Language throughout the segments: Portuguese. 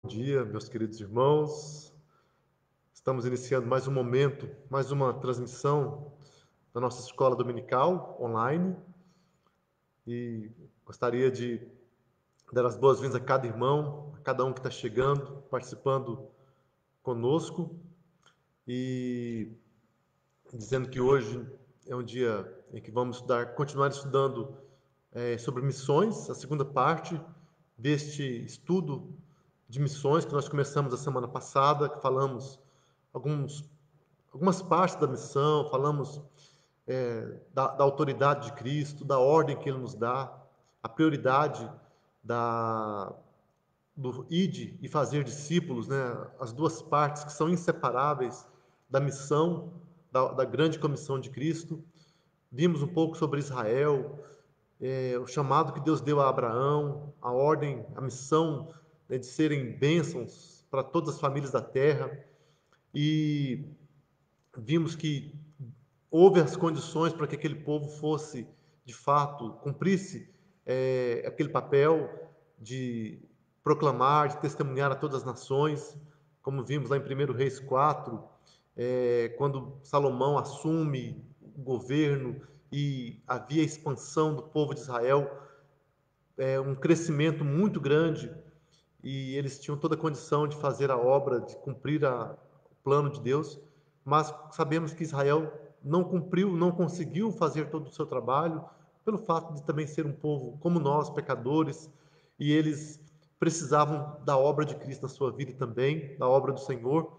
Dia, meus queridos irmãos. Estamos iniciando mais um momento, mais uma transmissão da nossa escola dominical online e gostaria de dar as boas-vindas a cada irmão, a cada um que está chegando, participando conosco e dizendo que hoje é um dia em que vamos continuar estudando sobre missões, a segunda parte deste estudo de missões que nós começamos a semana passada, que falamos alguns, algumas partes da missão, falamos da autoridade de Cristo, da ordem que Ele nos dá, a prioridade da, do ide e fazer discípulos, né? As duas partes que são inseparáveis da missão, da grande comissão de Cristo. Vimos um pouco sobre Israel, o chamado que Deus deu a Abraão, a ordem, a missão, né, de serem bênçãos para todas as famílias da terra. E vimos que houve as condições para que aquele povo fosse, de fato, cumprisse aquele papel de proclamar, de testemunhar a todas as nações, como vimos lá em 1 Reis 4, quando Salomão assume o governo e havia expansão do povo de Israel, um crescimento muito grande, e eles tinham toda a condição de fazer a obra, de cumprir o plano de Deus, mas sabemos que Israel não cumpriu, não conseguiu fazer todo o seu trabalho, pelo fato de também ser um povo como nós, pecadores, e eles precisavam da obra de Cristo na sua vida também, da obra do Senhor,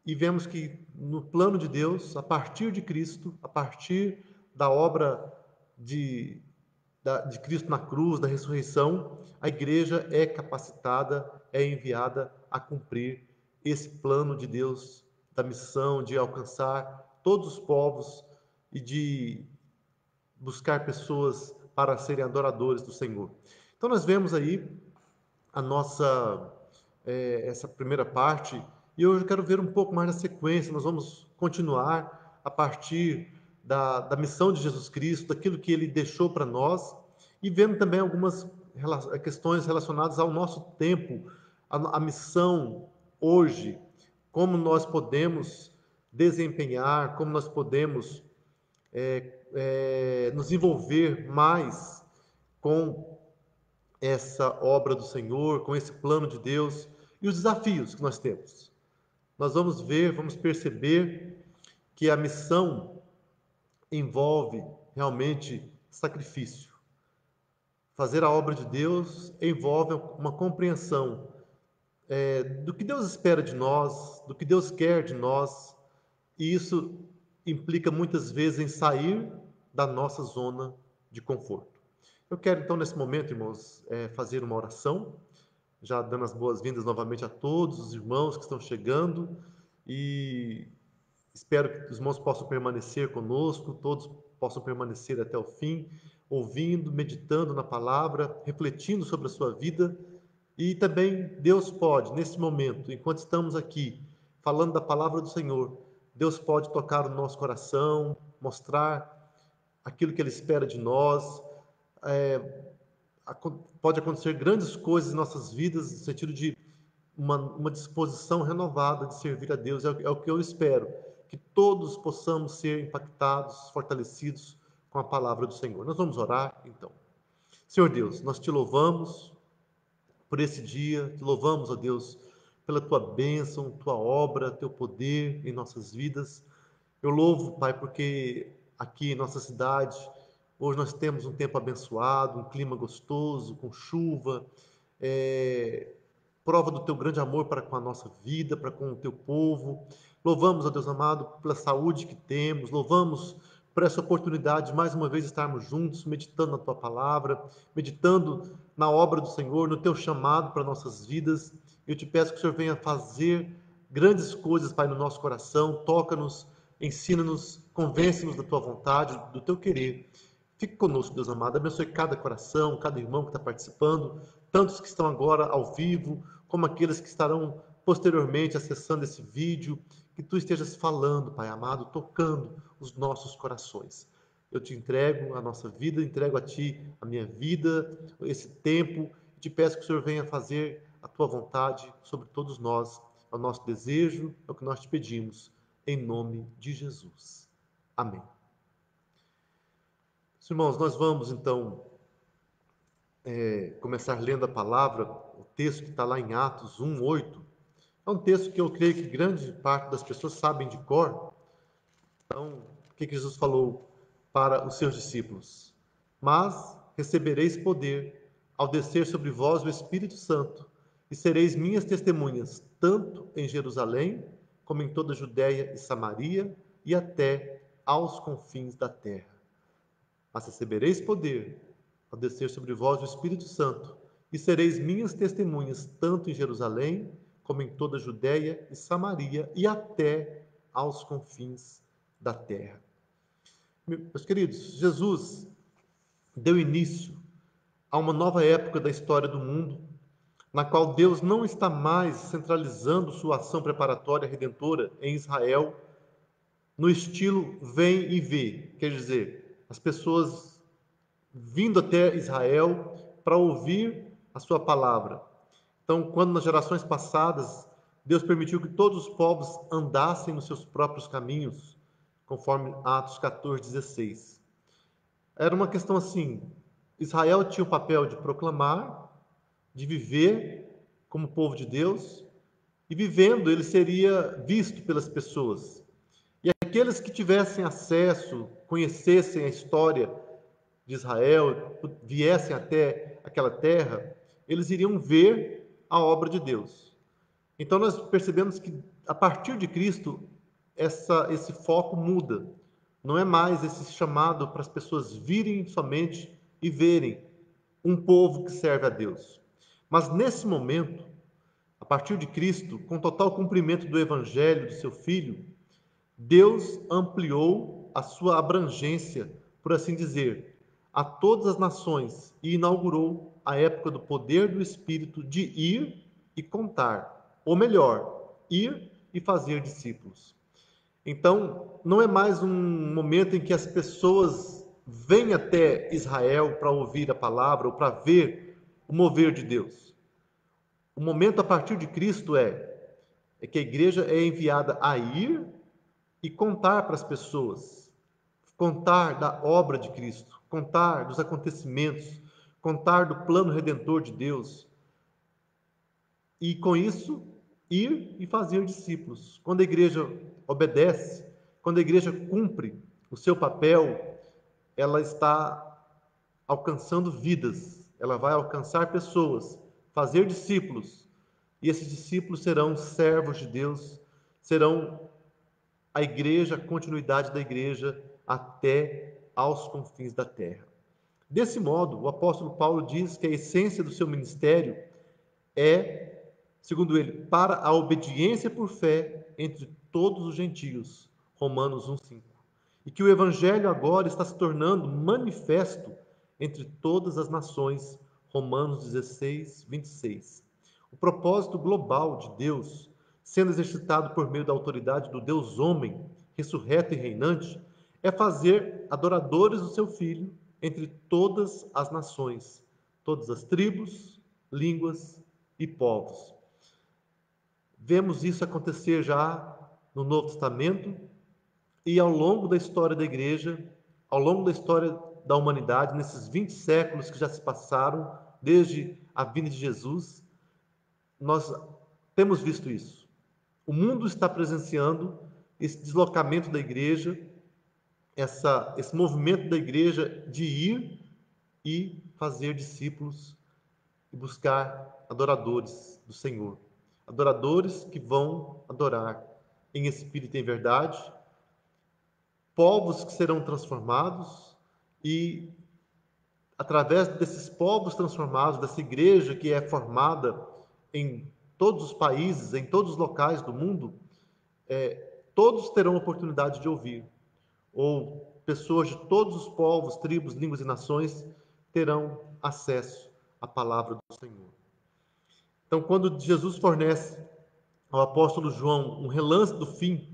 e vemos que no plano de Deus, a partir de Cristo, a partir da obra de de Cristo na cruz, da ressurreição, a igreja é capacitada, é enviada a cumprir esse plano de Deus, da missão de alcançar todos os povos e de buscar pessoas para serem adoradores do Senhor. Então nós vemos aí a nossa essa primeira parte, e hoje eu quero ver um pouco mais na sequência. Nós vamos continuar a partir da missão de Jesus Cristo, daquilo que Ele deixou para nós, e vendo também algumas questões relacionadas ao nosso tempo, a missão hoje, como nós podemos desempenhar, como nós podemos nos envolver mais com essa obra do Senhor, com esse plano de Deus e os desafios que nós temos. Nós vamos ver, vamos perceber que a missão envolve realmente sacrifício. Fazer a obra de Deus envolve uma compreensão do que Deus espera de nós, do que Deus quer de nós, e isso implica muitas vezes em sair da nossa zona de conforto. Eu quero então, nesse momento, irmãos, fazer uma oração, já dando as boas-vindas novamente a todos os irmãos que estão chegando, e espero que os irmãos possam permanecer conosco, todos possam permanecer até o fim, ouvindo, meditando na palavra, refletindo sobre a sua vida. E também Deus pode, nesse momento, enquanto estamos aqui falando da palavra do Senhor, Deus pode tocar o nosso coração, mostrar aquilo que Ele espera de nós. É, Pode acontecer grandes coisas em nossas vidas, no sentido de uma disposição renovada de servir a Deus. É o que eu espero, que todos possamos ser impactados, fortalecidos com a palavra do Senhor. Nós vamos orar, então. Senhor Deus, nós te louvamos por esse dia, te louvamos, ó Deus, pela tua bênção, tua obra, teu poder em nossas vidas. Eu louvo, Pai, porque aqui em nossa cidade, hoje nós temos um tempo abençoado, um clima gostoso, com chuva, é, prova do teu grande amor para com a nossa vida, para com o teu povo. Louvamos, ó Deus amado, pela saúde que temos, louvamos por essa oportunidade de mais uma vez estarmos juntos, meditando na tua palavra, meditando na obra do Senhor, no teu chamado para nossas vidas. Eu te peço que o Senhor venha fazer grandes coisas, Pai, no nosso coração, toca-nos, ensina-nos, convence-nos da tua vontade, do teu querer. Fique conosco, Deus amado, abençoe cada coração, cada irmão que está participando, tantos que estão agora ao vivo, como aqueles que estarão posteriormente acessando esse vídeo, que tu estejas falando, Pai amado, tocando os nossos corações. Eu te entrego a nossa vida, entrego a ti a minha vida, esse tempo, te peço que o Senhor venha fazer a tua vontade sobre todos nós. É o nosso desejo, é o que nós te pedimos, em nome de Jesus. Amém. Irmãos, nós vamos então começar lendo a palavra, o texto que está lá em Atos 1:8. É um texto que eu creio que grande parte das pessoas sabem de cor. Então, o que Jesus falou para os seus discípulos? Mas recebereis poder ao descer sobre vós o Espírito Santo, e sereis minhas testemunhas, tanto em Jerusalém, como em toda a Judéia e Samaria, e até aos confins da terra. Mas recebereis poder ao descer sobre vós o Espírito Santo, e sereis minhas testemunhas, tanto em Jerusalém, como em toda a Judéia e Samaria, e até aos confins da terra. Meus queridos, Jesus deu início a uma nova época da história do mundo, na qual Deus não está mais centralizando sua ação preparatória redentora em Israel no estilo vem e vê, quer dizer, as pessoas vindo até Israel para ouvir a sua palavra. Então, quando nas gerações passadas Deus permitiu que todos os povos andassem nos seus próprios caminhos, conforme Atos 14:16. Era uma questão assim, Israel tinha o papel de proclamar, de viver como povo de Deus, e vivendo ele seria visto pelas pessoas. E aqueles que tivessem acesso, conhecessem a história de Israel, viessem até aquela terra, eles iriam ver a obra de Deus. Então nós percebemos que a partir de Cristo esse foco muda. Não é mais esse chamado para as pessoas virem somente e verem um povo que serve a Deus. Mas nesse momento, a partir de Cristo, com total cumprimento do Evangelho do seu Filho, Deus ampliou a sua abrangência, por assim dizer, a todas as nações e inaugurou a época do poder do Espírito de ir e contar, ou melhor, ir e fazer discípulos. Então, não é mais um momento em que as pessoas vêm até Israel para ouvir a palavra ou para ver o mover de Deus. O momento a partir de Cristo é que a igreja é enviada a ir e contar para as pessoas, contar da obra de Cristo, contar dos acontecimentos, contar do plano redentor de Deus. E com isso, ir e fazer discípulos. Quando a igreja obedece, quando a igreja cumpre o seu papel, ela está alcançando vidas, ela vai alcançar pessoas, fazer discípulos. E esses discípulos serão servos de Deus, serão a igreja, a continuidade da igreja até aos confins da terra. Desse modo, o apóstolo Paulo diz que a essência do seu ministério é, segundo ele, para a obediência por fé entre todos os gentios, Romanos 1:5. E que o evangelho agora está se tornando manifesto entre todas as nações, Romanos 16:26. O propósito global de Deus, sendo exercitado por meio da autoridade do Deus homem, ressurreto e reinante, é fazer adoradores do seu Filho entre todas as nações, todas as tribos, línguas e povos. Vemos isso acontecer já no Novo Testamento e ao longo da história da igreja, ao longo da história da humanidade, nesses 20 séculos que já se passaram, desde a vinda de Jesus, nós temos visto isso. O mundo está presenciando esse deslocamento da igreja, esse movimento da igreja de ir e fazer discípulos e buscar adoradores do Senhor. Adoradores que vão adorar em espírito e em verdade, povos que serão transformados e, através desses povos transformados, dessa igreja que é formada em todos os países, em todos os locais do mundo, todos terão oportunidade de ouvir, ou pessoas de todos os povos, tribos, línguas e nações terão acesso à palavra do Senhor. Então, quando Jesus fornece ao apóstolo João um relance do fim,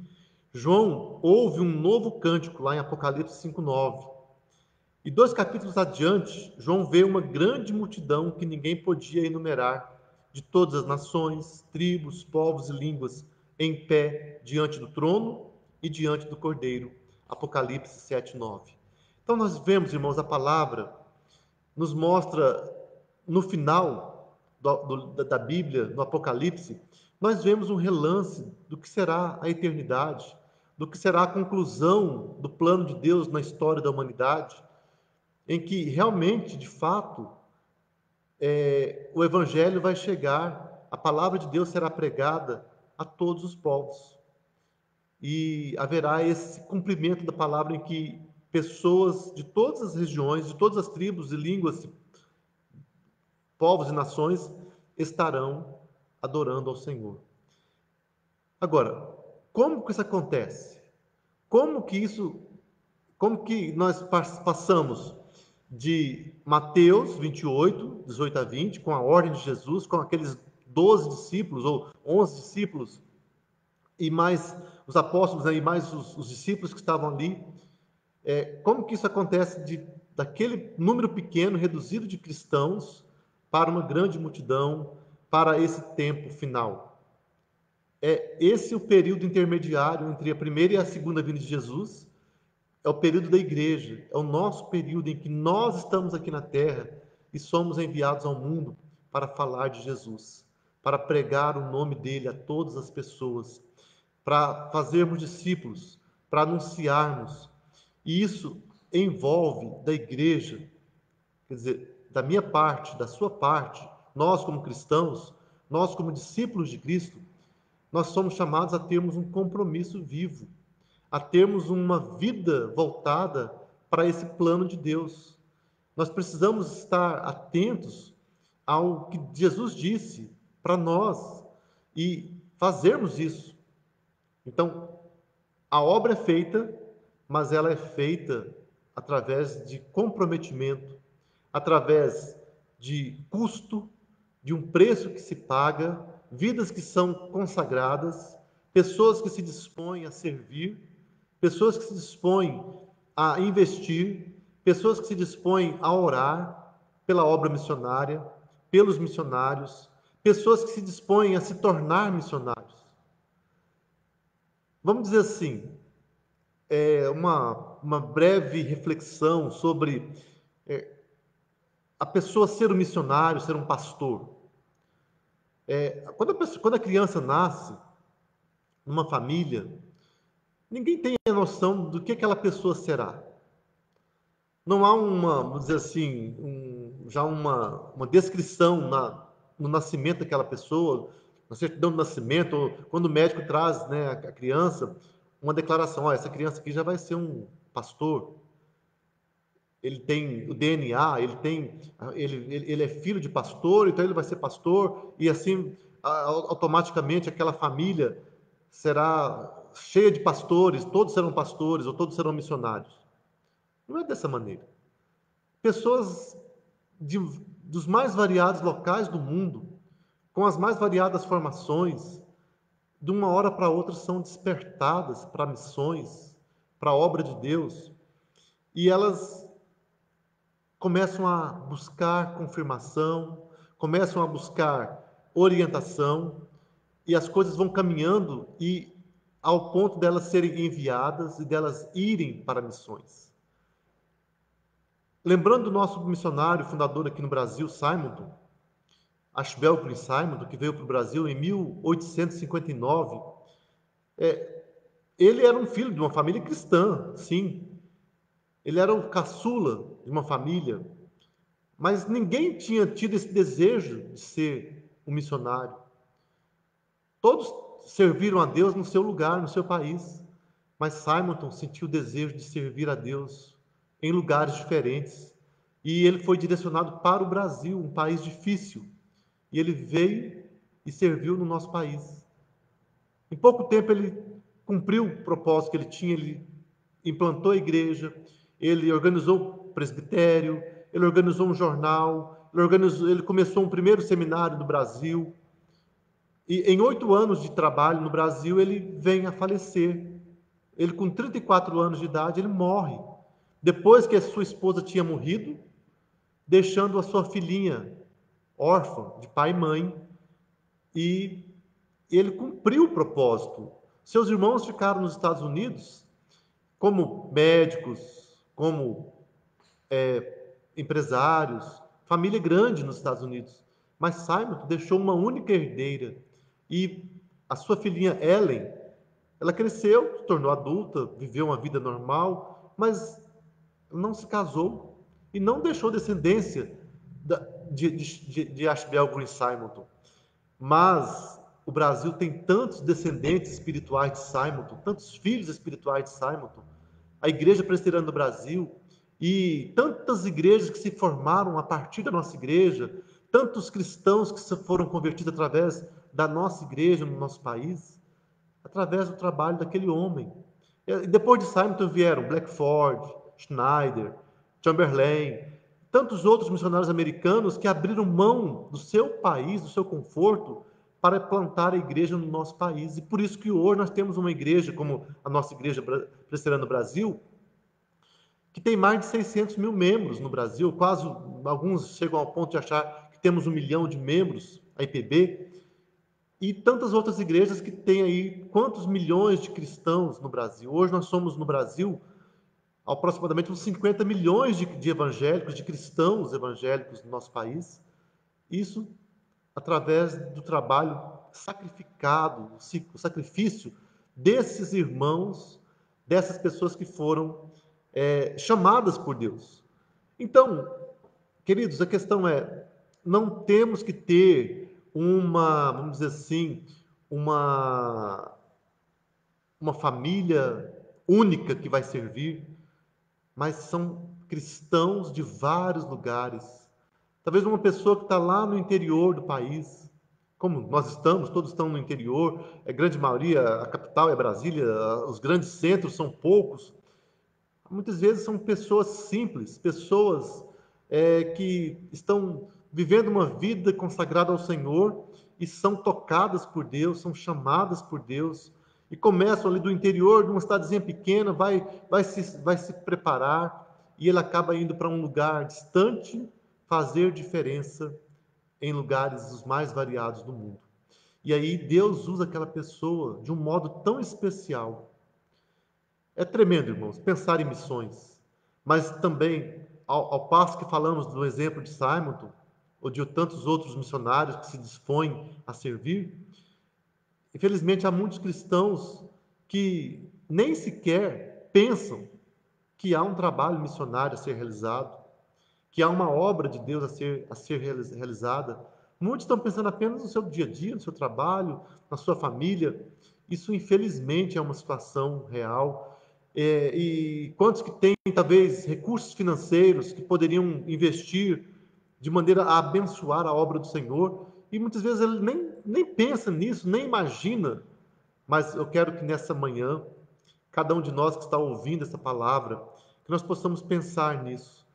João ouve um novo cântico lá em Apocalipse 5:9. E 2 capítulos adiante, João vê uma grande multidão que ninguém podia enumerar, de todas as nações, tribos, povos e línguas, em pé diante do trono e diante do Cordeiro. Apocalipse 7:9. Então nós vemos, irmãos, a palavra nos mostra no final da Bíblia, no Apocalipse, nós vemos um relance do que será a eternidade, do que será a conclusão do plano de Deus na história da humanidade, em que realmente, de fato, o Evangelho vai chegar, a palavra de Deus será pregada a todos os povos. E haverá esse cumprimento da palavra em que pessoas de todas as regiões, de todas as tribos e línguas, povos e nações estarão adorando ao Senhor. Agora, como que isso acontece? Como que nós passamos de Mateus 28, 18 a 20, com a ordem de Jesus, com aqueles 12 discípulos ou 11 discípulos, e mais os apóstolos, e mais os discípulos que estavam ali, como que isso acontece daquele número pequeno, reduzido de cristãos, para uma grande multidão, para esse tempo final? Esse é o período intermediário entre a primeira e a segunda vinda de Jesus, é o período da igreja, é o nosso período em que nós estamos aqui na terra e somos enviados ao mundo para falar de Jesus, para pregar o nome dele a todas as pessoas, para fazermos discípulos, para anunciarmos. E isso envolve da igreja, quer dizer, da minha parte, da sua parte, nós como cristãos, nós como discípulos de Cristo, nós somos chamados a termos um compromisso vivo, a termos uma vida voltada para esse plano de Deus. Nós precisamos estar atentos ao que Jesus disse para nós e fazermos isso. Então, a obra é feita, mas ela é feita através de comprometimento, através de custo, de um preço que se paga, vidas que são consagradas, pessoas que se dispõem a servir, pessoas que se dispõem a investir, pessoas que se dispõem a orar pela obra missionária, pelos missionários, pessoas que se dispõem a se tornar missionários. Vamos dizer assim, uma breve reflexão sobre a pessoa ser um missionário, ser um pastor. Quando a criança nasce numa família, ninguém tem a noção do que aquela pessoa será. Não há vamos dizer assim, já uma descrição no nascimento daquela pessoa, na certidão de nascimento, ou quando o médico traz, né, a criança, uma declaração: essa criança aqui já vai ser um pastor. Ele tem o DNA, ele é filho de pastor, então ele vai ser pastor, e assim, automaticamente aquela família será cheia de pastores, todos serão pastores, ou todos serão missionários. Não é dessa maneira. Pessoas dos mais variados locais do mundo, com as mais variadas formações, de uma hora para outra são despertadas para missões, para a obra de Deus, e elas começam a buscar confirmação, começam a buscar orientação, e as coisas vão caminhando e ao ponto delas serem enviadas e delas irem para missões. Lembrando do nosso missionário fundador aqui no Brasil, Simonton, Ashbel Green Simonton, que veio para o Brasil em 1859, ele era um filho de uma família cristã, sim. Ele era o caçula de uma família, mas ninguém tinha tido esse desejo de ser um missionário. Todos serviram a Deus no seu lugar, no seu país, mas Simonton sentiu o desejo de servir a Deus em lugares diferentes. E ele foi direcionado para o Brasil, um país difícil. E ele veio e serviu no nosso país. Em pouco tempo ele cumpriu o propósito que ele tinha, ele implantou a igreja, ele organizou o presbitério, ele organizou um jornal, ele começou um primeiro seminário no Brasil. E em 8 anos de trabalho no Brasil, ele vem a falecer. Ele, com 34 anos de idade, ele morre. Depois que a sua esposa tinha morrido, deixando a sua filhinha órfã, de pai e mãe, e ele cumpriu o propósito. Seus irmãos ficaram nos Estados Unidos como médicos, como empresários, família grande nos Estados Unidos. Mas Simon deixou uma única herdeira e a sua filhinha Ellen, ela cresceu, se tornou adulta, viveu uma vida normal, mas não se casou e não deixou descendência de Ashbel Green Simonton. Mas o Brasil tem tantos descendentes espirituais de Simonton, tantos filhos espirituais de Simonton, a Igreja Presbiteriana do Brasil e tantas igrejas que se formaram a partir da nossa igreja, tantos cristãos que foram convertidos através da nossa igreja no nosso país, através do trabalho daquele homem. E depois de Simonton vieram Blackford, Schneider, Chamberlain, tantos outros missionários americanos que abriram mão do seu país, do seu conforto, para plantar a igreja no nosso país. E por isso que hoje nós temos uma igreja, como a nossa igreja presbiteriana no Brasil, que tem mais de 600 mil membros no Brasil, quase, alguns chegam ao ponto de achar que temos 1 milhão de membros, a IPB, e tantas outras igrejas que têm aí quantos milhões de cristãos no Brasil. Hoje nós somos no Brasil aproximadamente uns 50 milhões de evangélicos, de cristãos evangélicos no nosso país. Isso através do trabalho sacrificado, o sacrifício desses irmãos, dessas pessoas que foram chamadas por Deus. Então, queridos, a questão é, não temos que ter vamos dizer assim, uma família única que vai servir, mas são cristãos de vários lugares. Talvez uma pessoa que está lá no interior do país, como nós estamos, todos estão no interior, a grande maioria, a capital é Brasília, os grandes centros são poucos. Muitas vezes são pessoas simples, pessoas que estão vivendo uma vida consagrada ao Senhor e são tocadas por Deus, são chamadas por Deus e começam ali do interior de uma cidadezinha pequena, vai se preparar e ele acaba indo para um lugar distante fazer diferença em lugares os mais variados do mundo. E aí Deus usa aquela pessoa de um modo tão especial. É tremendo, irmãos, pensar em missões. Mas também, ao passo que falamos do exemplo de Simonton, ou de tantos outros missionários que se dispõem a servir, infelizmente há muitos cristãos que nem sequer pensam que há um trabalho missionário a ser realizado, que há uma obra de Deus a ser realizada. Muitos estão pensando apenas no seu dia a dia, no seu trabalho, na sua família. Isso, infelizmente, é uma situação real. E quantos que têm, talvez, recursos financeiros que poderiam investir de maneira a abençoar a obra do Senhor, e muitas vezes ele nem pensa nisso, nem imagina. Mas eu quero que nessa manhã, cada um de nós que está ouvindo essa palavra, que nós possamos pensar nisso,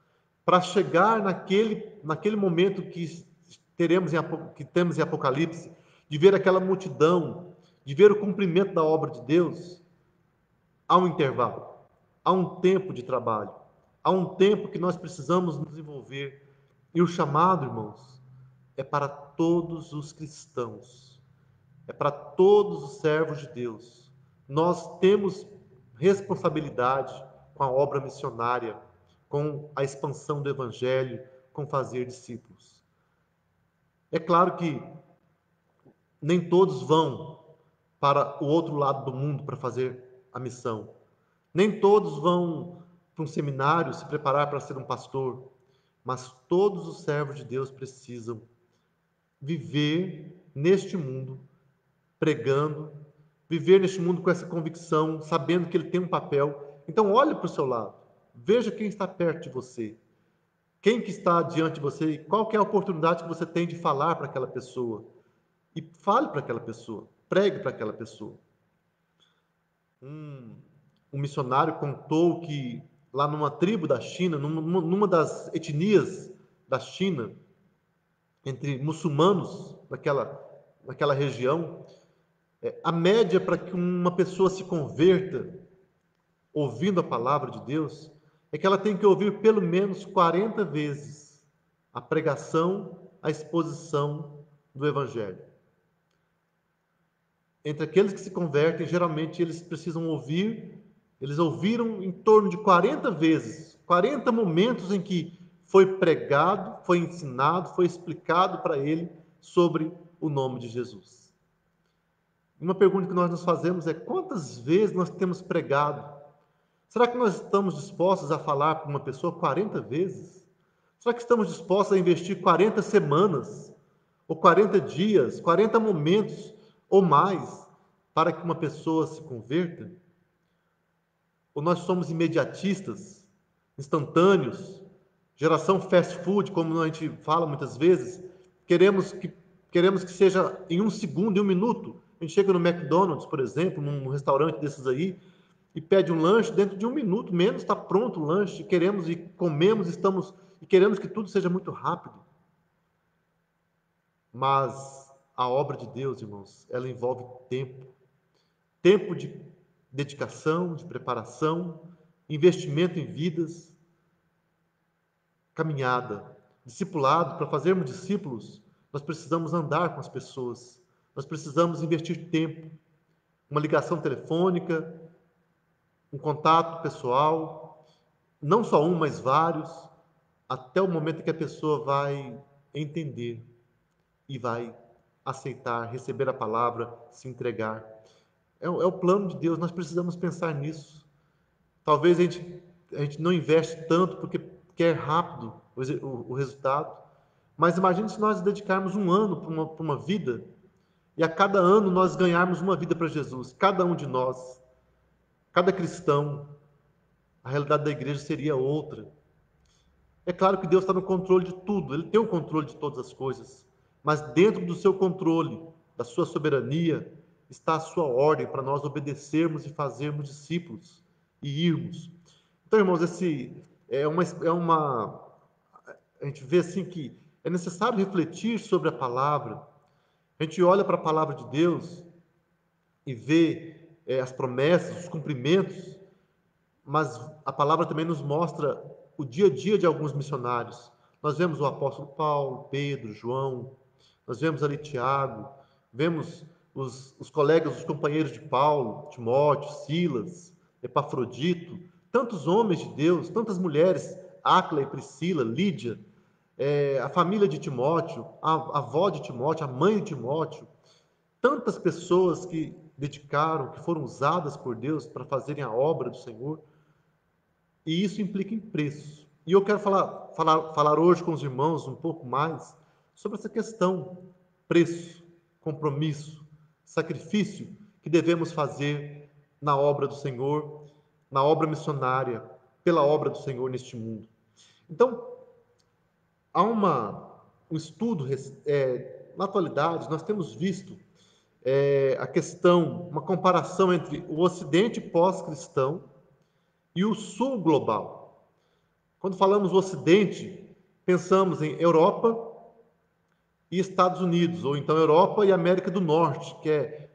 para chegar naquele momento que que temos em Apocalipse, de ver aquela multidão, de ver o cumprimento da obra de Deus, há um intervalo, há um tempo de trabalho, há um tempo que nós precisamos nos envolver. E o chamado, irmãos, é para todos os cristãos, é para todos os servos de Deus. Nós temos responsabilidade com a obra missionária, com a expansão do Evangelho, com fazer discípulos. É claro que nem todos vão para o outro lado do mundo para fazer a missão. Nem todos vão para um seminário se preparar para ser um pastor, mas todos os servos de Deus precisam viver neste mundo pregando, viver neste mundo com essa convicção, sabendo que ele tem um papel. Então olhe para o seu lado, veja quem está perto de você, quem que está diante de você e qual que é a oportunidade que você tem de falar para aquela pessoa. E fale para aquela pessoa, pregue para aquela pessoa. Um missionário contou que lá numa tribo da China, numa das etnias da China, entre muçulmanos naquela região, a média para que uma pessoa se converta ouvindo a palavra de Deus é que ela tem que ouvir pelo menos 40 vezes a pregação, a exposição do Evangelho. entre aqueles que se convertem, geralmente eles precisam ouvir, eles ouviram em torno de 40 vezes, 40 momentos em que foi pregado, foi ensinado, foi explicado para ele sobre o nome de Jesus. Uma pergunta que nós nos fazemos é: quantas vezes nós temos pregado? Será que nós estamos dispostos a falar para uma pessoa 40 vezes? Será que estamos dispostos a investir 40 semanas, ou 40 dias, 40 momentos ou mais para que uma pessoa se converta? Ou nós somos imediatistas, instantâneos, geração fast food, como a gente fala muitas vezes, queremos que, queremos que seja em um segundo, em um minuto. A gente chega no McDonald's, por exemplo, num restaurante desses aí, e pede um lanche, dentro de um minuto, menos está pronto o lanche, queremos e comemos, e queremos que tudo seja muito rápido. Mas a obra de Deus, irmãos, ela envolve tempo. Tempo de dedicação, de preparação, investimento em vidas, caminhada, discipulado. Para fazermos discípulos, nós precisamos andar com as pessoas, nós precisamos investir tempo, uma ligação telefônica, um contato pessoal, não só um, mas vários, até o momento que a pessoa vai entender e vai aceitar, receber a palavra, se entregar. É o plano de Deus, nós precisamos pensar nisso. Talvez a gente não investe tanto porque quer rápido o resultado, mas imagine se nós dedicarmos um ano para uma vida, e a cada ano nós ganharmos uma vida para Jesus, cada um de nós, cada cristão. A realidade da igreja seria outra. É claro que Deus está no controle de tudo, Ele tem o controle de todas as coisas, mas dentro do seu controle, da sua soberania, está a sua ordem para nós obedecermos e fazermos discípulos e irmos. Então, irmãos, a gente vê assim que é necessário refletir sobre a palavra. A gente olha para a palavra de Deus e vê as promessas, os cumprimentos, mas a palavra também nos mostra o dia a dia de alguns missionários. Nós vemos o apóstolo Paulo, Pedro, João, nós vemos ali Tiago, vemos os colegas, os companheiros de Paulo, Timóteo, Silas, Epafrodito, tantos homens de Deus, tantas mulheres, Áquila e Priscila, Lídia, a família de Timóteo, a avó de Timóteo, a mãe de Timóteo, tantas pessoas que dedicaram, que foram usadas por Deus para fazerem a obra do Senhor. E isso implica em preço. E eu quero falar hoje com os irmãos um pouco mais sobre essa questão: preço, compromisso, sacrifício que devemos fazer na obra do Senhor, na obra missionária, pela obra do Senhor neste mundo. Então, há um estudo, na atualidade, nós temos visto a questão, uma comparação entre o Ocidente pós-cristão e o Sul global. Quando falamos do Ocidente, pensamos em Europa e Estados Unidos, ou então Europa e América do Norte, que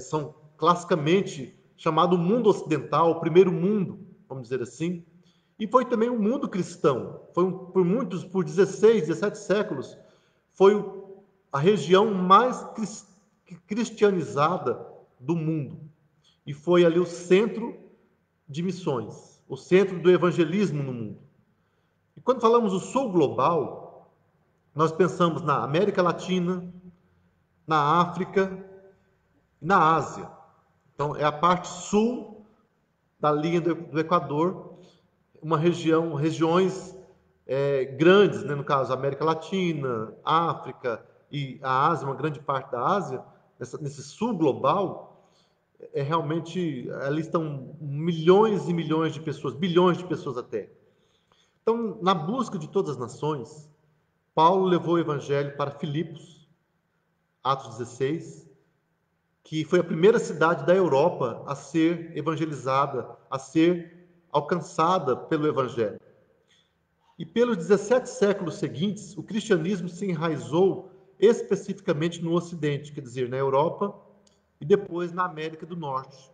são classicamente chamado mundo ocidental, o primeiro mundo, vamos dizer assim, e foi também o mundo cristão. Por 16, 17 séculos, foi a região mais cristianizada do mundo, e foi ali o centro de missões, o centro do evangelismo no mundo. E quando falamos do sul global, nós pensamos na América Latina, na África e na Ásia. Então, é a parte sul da linha do Equador, regiões grandes, né? No caso, América Latina, África e a Ásia, uma grande parte da Ásia, nesse sul global, realmente, ali estão milhões e milhões de pessoas, bilhões de pessoas até. Então, na busca de todas as nações, Paulo levou o evangelho para Filipos, Atos 16, que foi a primeira cidade da Europa a ser evangelizada, a ser alcançada pelo evangelho. E pelos 17 séculos seguintes, o cristianismo se enraizou especificamente no Ocidente, quer dizer, na Europa e depois na América do Norte.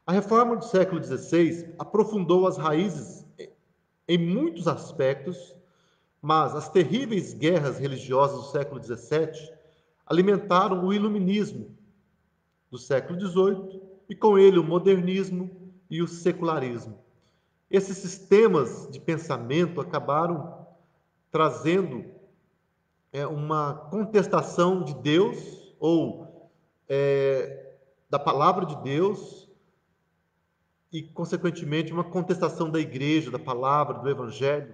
A reforma do século XVI aprofundou as raízes em muitos aspectos, mas as terríveis guerras religiosas do século XVII alimentaram o iluminismo, do século XVIII, e com ele o modernismo e o secularismo. Esses sistemas de pensamento acabaram trazendo uma contestação de Deus, ou da palavra de Deus, e, consequentemente, uma contestação da igreja, da palavra, do evangelho.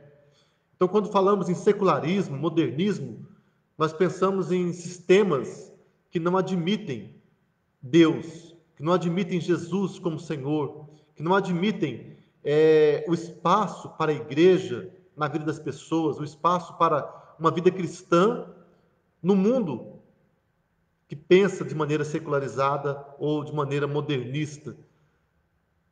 Então, quando falamos em secularismo, modernismo, nós pensamos em sistemas que não admitem Deus, que não admitem Jesus como Senhor, que não admitem o espaço para a igreja na vida das pessoas, o espaço para uma vida cristã no mundo que pensa de maneira secularizada ou de maneira modernista.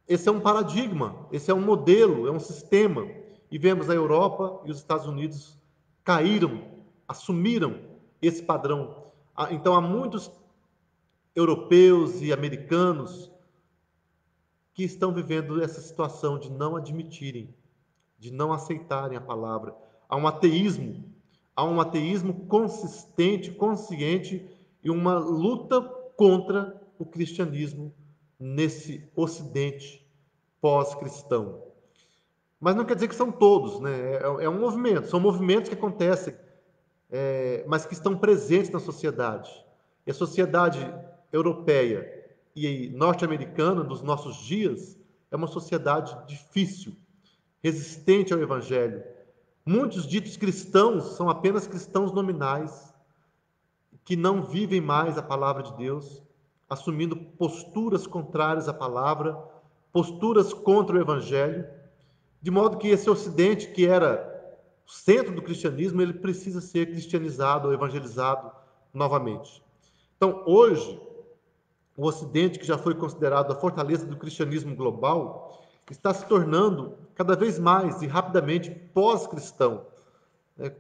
Esse é um paradigma, esse é um modelo, é um sistema. E vemos a Europa e os Estados Unidos caíram, assumiram esse padrão. Então, há muitos europeus e americanos que estão vivendo essa situação de não admitirem, de não aceitarem a palavra. Há um ateísmo consistente, consciente e uma luta contra o cristianismo nesse ocidente pós-cristão. Mas não quer dizer que são todos, né? É um movimento, são movimentos que acontecem, mas que estão presentes na sociedade. E a sociedade europeia e norte-americana dos nossos dias é uma sociedade difícil, resistente ao evangelho. Muitos ditos cristãos são apenas cristãos nominais, que não vivem mais a palavra de Deus, assumindo posturas contrárias à palavra, posturas contra o evangelho, de modo que esse ocidente, que era o centro do cristianismo, ele precisa ser cristianizado ou evangelizado novamente. Então, hoje, o ocidente, que já foi considerado a fortaleza do cristianismo global, está se tornando cada vez mais e rapidamente pós-cristão,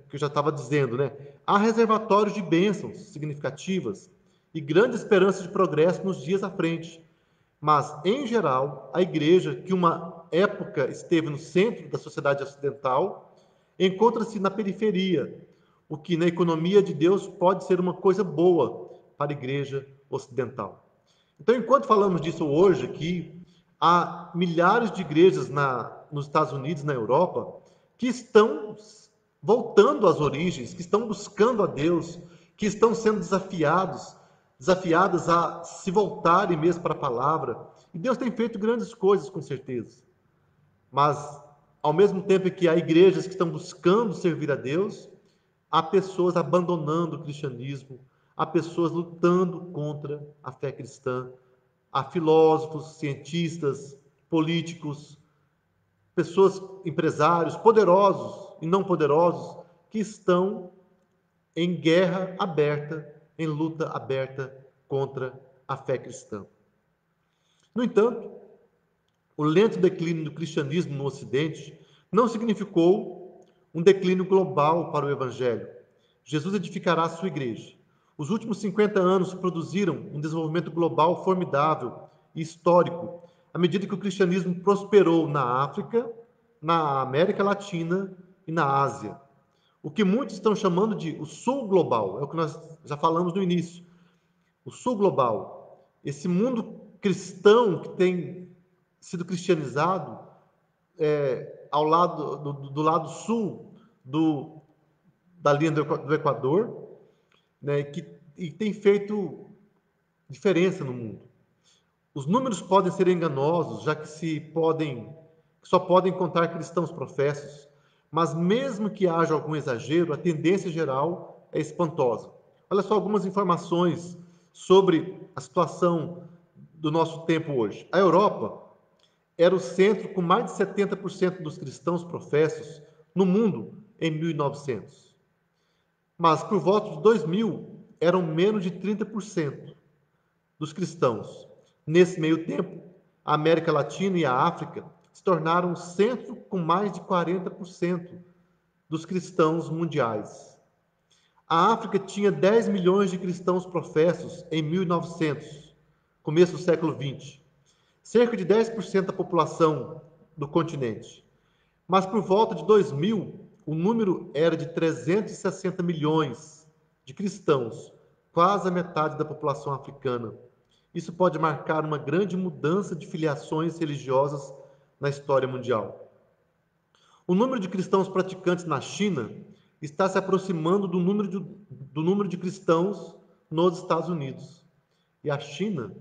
que eu já estava dizendo, né? Há reservatórios de bênçãos significativas e grande esperança de progresso nos dias à frente. Mas, em geral, a igreja, que uma época esteve no centro da sociedade ocidental, encontra-se na periferia, o que na economia de Deus pode ser uma coisa boa para a igreja ocidental. Então, enquanto falamos disso hoje aqui, há milhares de igrejas nos Estados Unidos, na Europa, que estão voltando às origens, que estão buscando a Deus, que estão sendo desafiadas a se voltarem mesmo para a palavra. E Deus tem feito grandes coisas, com certeza. Mas, ao mesmo tempo que há igrejas que estão buscando servir a Deus, há pessoas abandonando o cristianismo, há pessoas lutando contra a fé cristã, há filósofos, cientistas, políticos, pessoas, empresários, poderosos e não poderosos, que estão em guerra aberta, em luta aberta contra a fé cristã. No entanto, o lento declínio do cristianismo no Ocidente não significou um declínio global para o Evangelho. Jesus edificará a sua igreja. Os últimos 50 anos produziram um desenvolvimento global formidável e histórico, à medida que o cristianismo prosperou na África, na América Latina e na Ásia. O que muitos estão chamando de o Sul global, é o que nós já falamos no início. O Sul global, esse mundo cristão que tem sido cristianizado ao lado do lado sul da linha do Equador, né, e tem feito diferença no mundo. Os números podem ser enganosos, já que só podem contar cristãos professos, mas mesmo que haja algum exagero, a tendência geral é espantosa. Olha só algumas informações sobre a situação do nosso tempo hoje. A Europa era o centro com mais de 70% dos cristãos professos no mundo em 1900. Mas por volta de 2000, eram menos de 30% dos cristãos. Nesse meio tempo, a América Latina e a África se tornaram o centro com mais de 40% dos cristãos mundiais. A África tinha 10 milhões de cristãos professos em 1900, começo do século XX. Cerca de 10% da população do continente. Mas por volta de 2000, o número era de 360 milhões de cristãos, quase a metade da população africana. isso pode marcar uma grande mudança de filiações religiosas na história mundial. O número de cristãos praticantes na China está se aproximando do número de cristãos nos Estados Unidos. E a China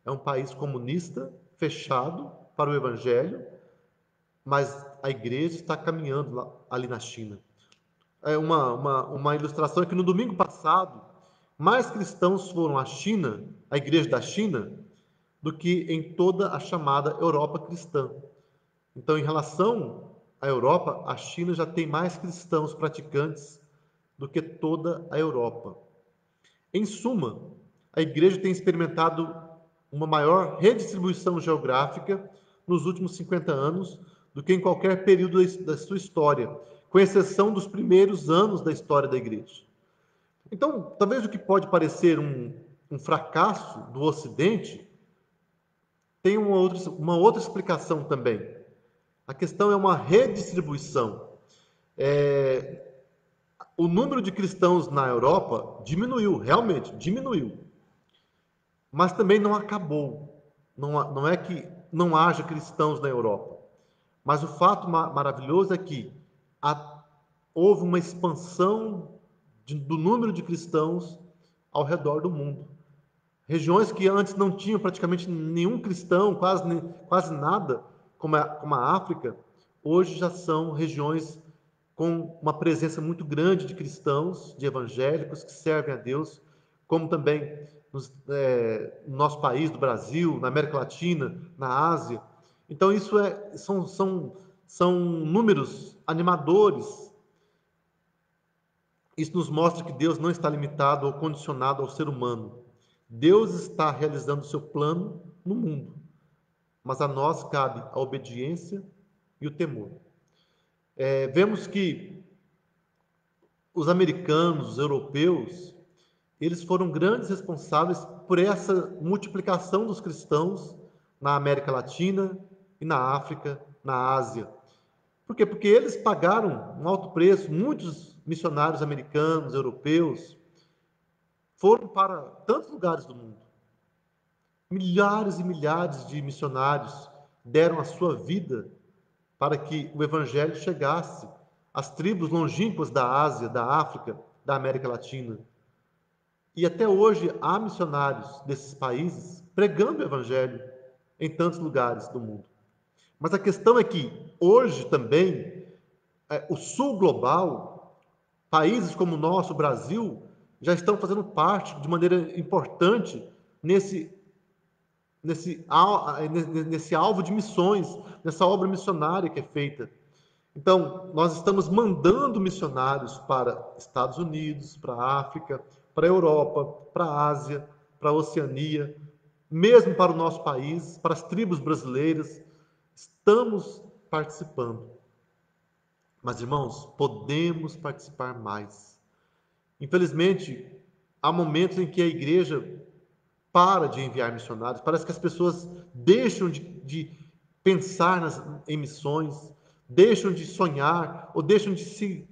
é um país comunista, fechado para o evangelho, mas a igreja está caminhando ali na China. É uma ilustração é que no domingo passado, mais cristãos foram à China, à igreja da China, do que em toda a chamada Europa cristã. Então, em relação à Europa, a China já tem mais cristãos praticantes do que toda a Europa. Em suma, a igreja tem experimentado uma maior redistribuição geográfica nos últimos 50 anos do que em qualquer período da sua história, com exceção dos primeiros anos da história da igreja. Então, talvez o que pode parecer um fracasso do Ocidente tem uma outra explicação também. A questão é uma redistribuição. O número de cristãos na Europa diminuiu, realmente diminuiu, mas também não acabou. Não é que não haja cristãos na Europa, mas o fato maravilhoso é que houve uma expansão do número de cristãos ao redor do mundo. Regiões que antes não tinham praticamente nenhum cristão, quase nada, como a África, hoje já são regiões com uma presença muito grande de cristãos, de evangélicos que servem a Deus, como também no nosso país, do Brasil, na América Latina, na Ásia. Então, isso são números animadores. Isso nos mostra que Deus não está limitado ou condicionado ao ser humano. Deus está realizando o seu plano no mundo, mas a nós cabe a obediência e o temor. Vemos que os americanos, os europeus, eles foram grandes responsáveis por essa multiplicação dos cristãos na América Latina e na África, na Ásia. Por quê? Porque eles pagaram um alto preço. Muitos missionários americanos, europeus, foram para tantos lugares do mundo. Milhares e milhares de missionários deram a sua vida para que o evangelho chegasse às tribos longínquas da Ásia, da África, da América Latina. E até hoje há missionários desses países pregando o evangelho em tantos lugares do mundo. Mas a questão é que hoje também o sul global, países como o nosso, o Brasil, já estão fazendo parte de maneira importante nesse alvo de missões, nessa obra missionária que é feita. Então, nós estamos mandando missionários para Estados Unidos, para a África, para a Europa, para a Ásia, para a Oceania, mesmo para o nosso país, para as tribos brasileiras. Estamos participando. Mas, irmãos, podemos participar mais. Infelizmente, há momentos em que a igreja para de enviar missionários. Parece que as pessoas deixam de pensar em missões, deixam de sonhar ou deixam de se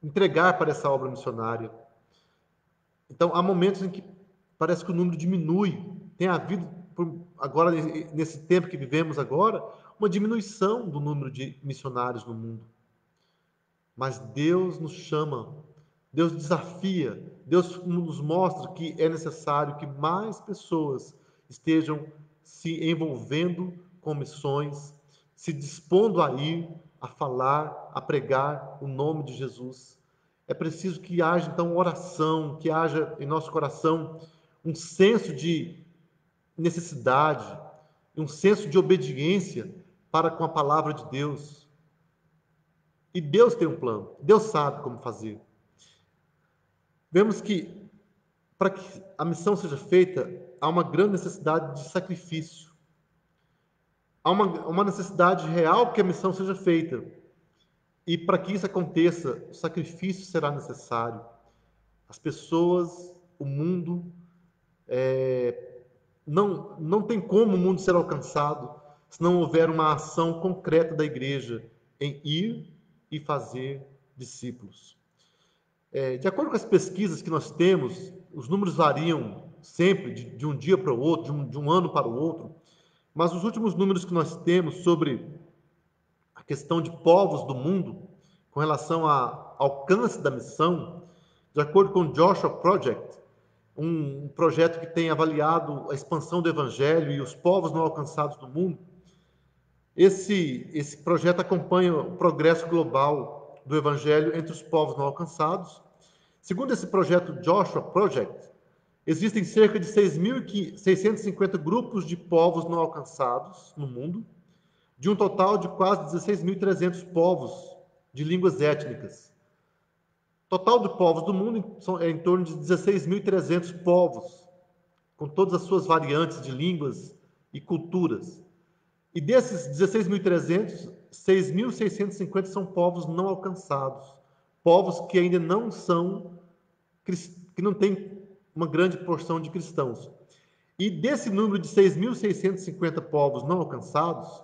entregar para essa obra missionária. Então, há momentos em que parece que o número diminui. Tem havido, agora, nesse tempo que vivemos agora, uma diminuição do número de missionários no mundo. Mas Deus nos chama, Deus desafia, Deus nos mostra que é necessário que mais pessoas estejam se envolvendo com missões, se dispondo a ir, a falar, a pregar o nome de Jesus. É preciso que haja, então, oração, que haja em nosso coração um senso de necessidade, um senso de obediência para com a palavra de Deus. E Deus tem um plano, Deus sabe como fazer. Vemos que, para que a missão seja feita, há uma grande necessidade de sacrifício. Há uma necessidade real que a missão seja feita. E para que isso aconteça, o sacrifício será necessário. As pessoas, o mundo, não tem como o mundo ser alcançado se não houver uma ação concreta da igreja em ir e fazer discípulos. De acordo com as pesquisas que nós temos, os números variam sempre, de um dia para o outro, de um ano para o outro, mas os últimos números que nós temos sobre a questão de povos do mundo, com relação ao alcance da missão, de acordo com o Joshua Project, um projeto que tem avaliado a expansão do Evangelho e os povos não alcançados do mundo, esse projeto acompanha o progresso global do Evangelho entre os povos não alcançados. Segundo esse projeto Joshua Project, existem cerca de 6.650 grupos de povos não alcançados no mundo, de um total de quase 16.300 povos de línguas étnicas. Total de povos do mundo é em torno de 16.300 povos, com todas as suas variantes de línguas e culturas. E desses 16.300, 6.650 são povos não alcançados, povos que ainda não são, que não têm uma grande porção de cristãos. E desse número de 6.650 povos não alcançados,